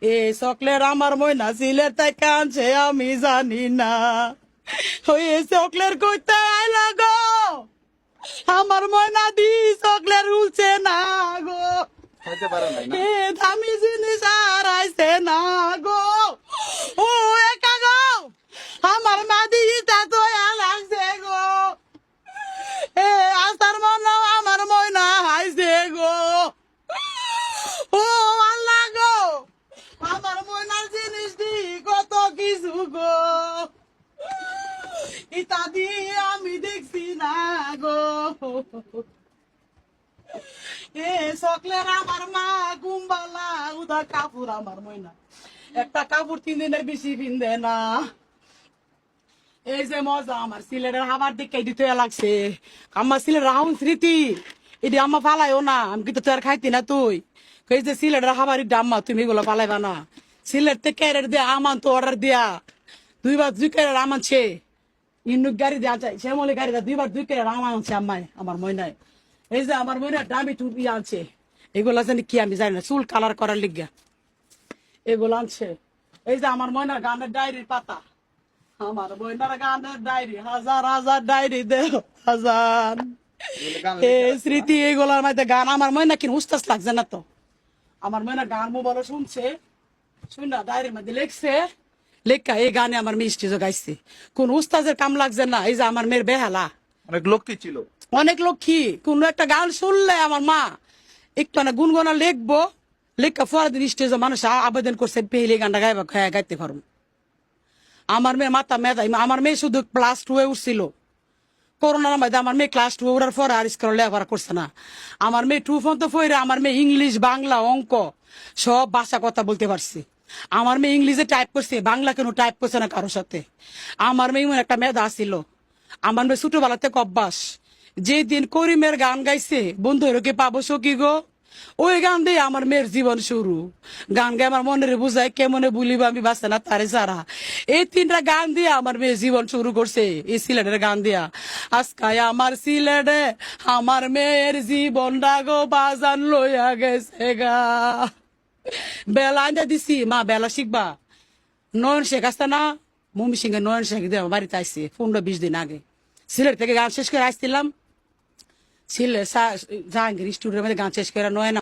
এ chocolate আমার ময়না সিলেট তাই কানছে আমি জানি না। ওই চকলেট কইতে আইলা গো, আমার ময়না দি চকলেট উলছে না গো। হইতে পারে নাই না। এ দামি জিনিস আর আইছে না গো। ও একা গো, আমার মাদি ইটা তো লাগছে গো। এ আস্তার মন আমার ময়না হাইছে গো। ও আল্লাহ গো, আমার ময়নার জিনিস দি কত কিছু গো, ইটা দিয়ে আমি দেখছি না গো। এ চকলেট আমার মা গুম্বালা উদা কাপড় আমার ময়না একটা কাপড় 3 দিনের বেশি পিনদে না। এই যে মজা আমার সিলেটের হাবার দিকে দিতে লাগছে। আমার সিলেটের হাউন স্মৃতি এটি আম্মা ফালাইও না, আমি কিন্তু তোর খাইতি না তুই। এই যে সিলেটের হাবার আম্মা তুমি এগুলো ফালাইবা না। সিলেট থেকে ক্যারেট দিয়া আমান তো অর্ডার দিয়া 2 বার 2 ক্যারেট আমানছে। ইন্নুক গাড়ি দেওয়া চাই শ্যামলি গাড়ি দেওয়া 2 বার 2 ক্যারেট আমানছে আম্মাই আমার ময়নায়। এই যে আমার ময়না দামি টুপি আনছে, এগুলো জানি কি আমি জানি না, চুল কালার করার লিগা এগুলো আনছে। এই যে আমার ময়নার গানের ডায়েরির পাতা, আমার ময়নার গানের ডায়েরি, হাজার হাজার ডায়েরি দেহ হাজার। এ স্মৃতি এগুলোর মধ্যে গান আমার ময়না কি উস্তাস লাগছে না তো। আমার ময়না গান মোবাইলে শুনছে, শুনা ডায়েরির মধ্যে লিখছে, লেখা এই গানে আমার মিষ্টি গাইছে। কোন উস্তাজের কাম লাগছে না। এই যে আমার মেয়ের বেহালা অনেক লক্ষ্মী ছিল, অনেক লক্ষ্মী। কোন একটা গান শুনলে আমার মা একটু না গুনগোনা লিখবো, লেখা পরের দিন স্টেজে মানুষ আবেদন করছে পেলে গানটা গাইবা গাইতে পারবো। আমার মেয়ে মাথা মেধাই, আমার মেয়ে শুধু ক্লাস 2 এ উঠছিল করোনার মধ্যে। আমার মেয়ে ক্লাস 2 উঠার পরে আর স্কুল লেখাপড়া করছে না। আমার মেয়ে 2 পর্যন্ত পড়ে আমার মেয়ে ইংলিশ বাংলা অঙ্ক সব ভাষা কথা বলতে পারছে। আমার মেয়ে ইংলিশে টাইপ করছে, বাংলা কেন টাইপ করছে না কারোর সাথে। আমার মেয়ে এমন একটা মেধা ছিল। আমার মেয়ে ছোটবেলা থেকে অভ্যাস, যেদিন করিমের গান গাইছে বন্ধু এরকে পাবো সকি গো, ওই গান দিয়ে আমার মেয়ের জীবন শুরু। গান গায়ে আমার মনের বুঝায় কেমনে বলিব আমি বাঁচে না তারে সারা। এই 3টা গান দিয়ে আমার মেয়ের জীবন শুরু করছে, এই সিলেটের গান দিয়া। আজকায় আমার সিলেটে আমার মেয়ের জীবন ডাগো বাজান লইয়া গেছে গা। বেলা আনতে দিছি, মা বেলা শিখবা। নয়ন শেখ আসতে না, মমি সিংহে নয়ন শেখ দিয়ে আমার বাড়িতে আসছে 15-20 দিন আগে। সিলেট থেকে গান শেষ করে আসছিলাম, সিলেট জাহাঙ্গীর স্টুডিওর মধ্যে গান শেষ করে নয়ন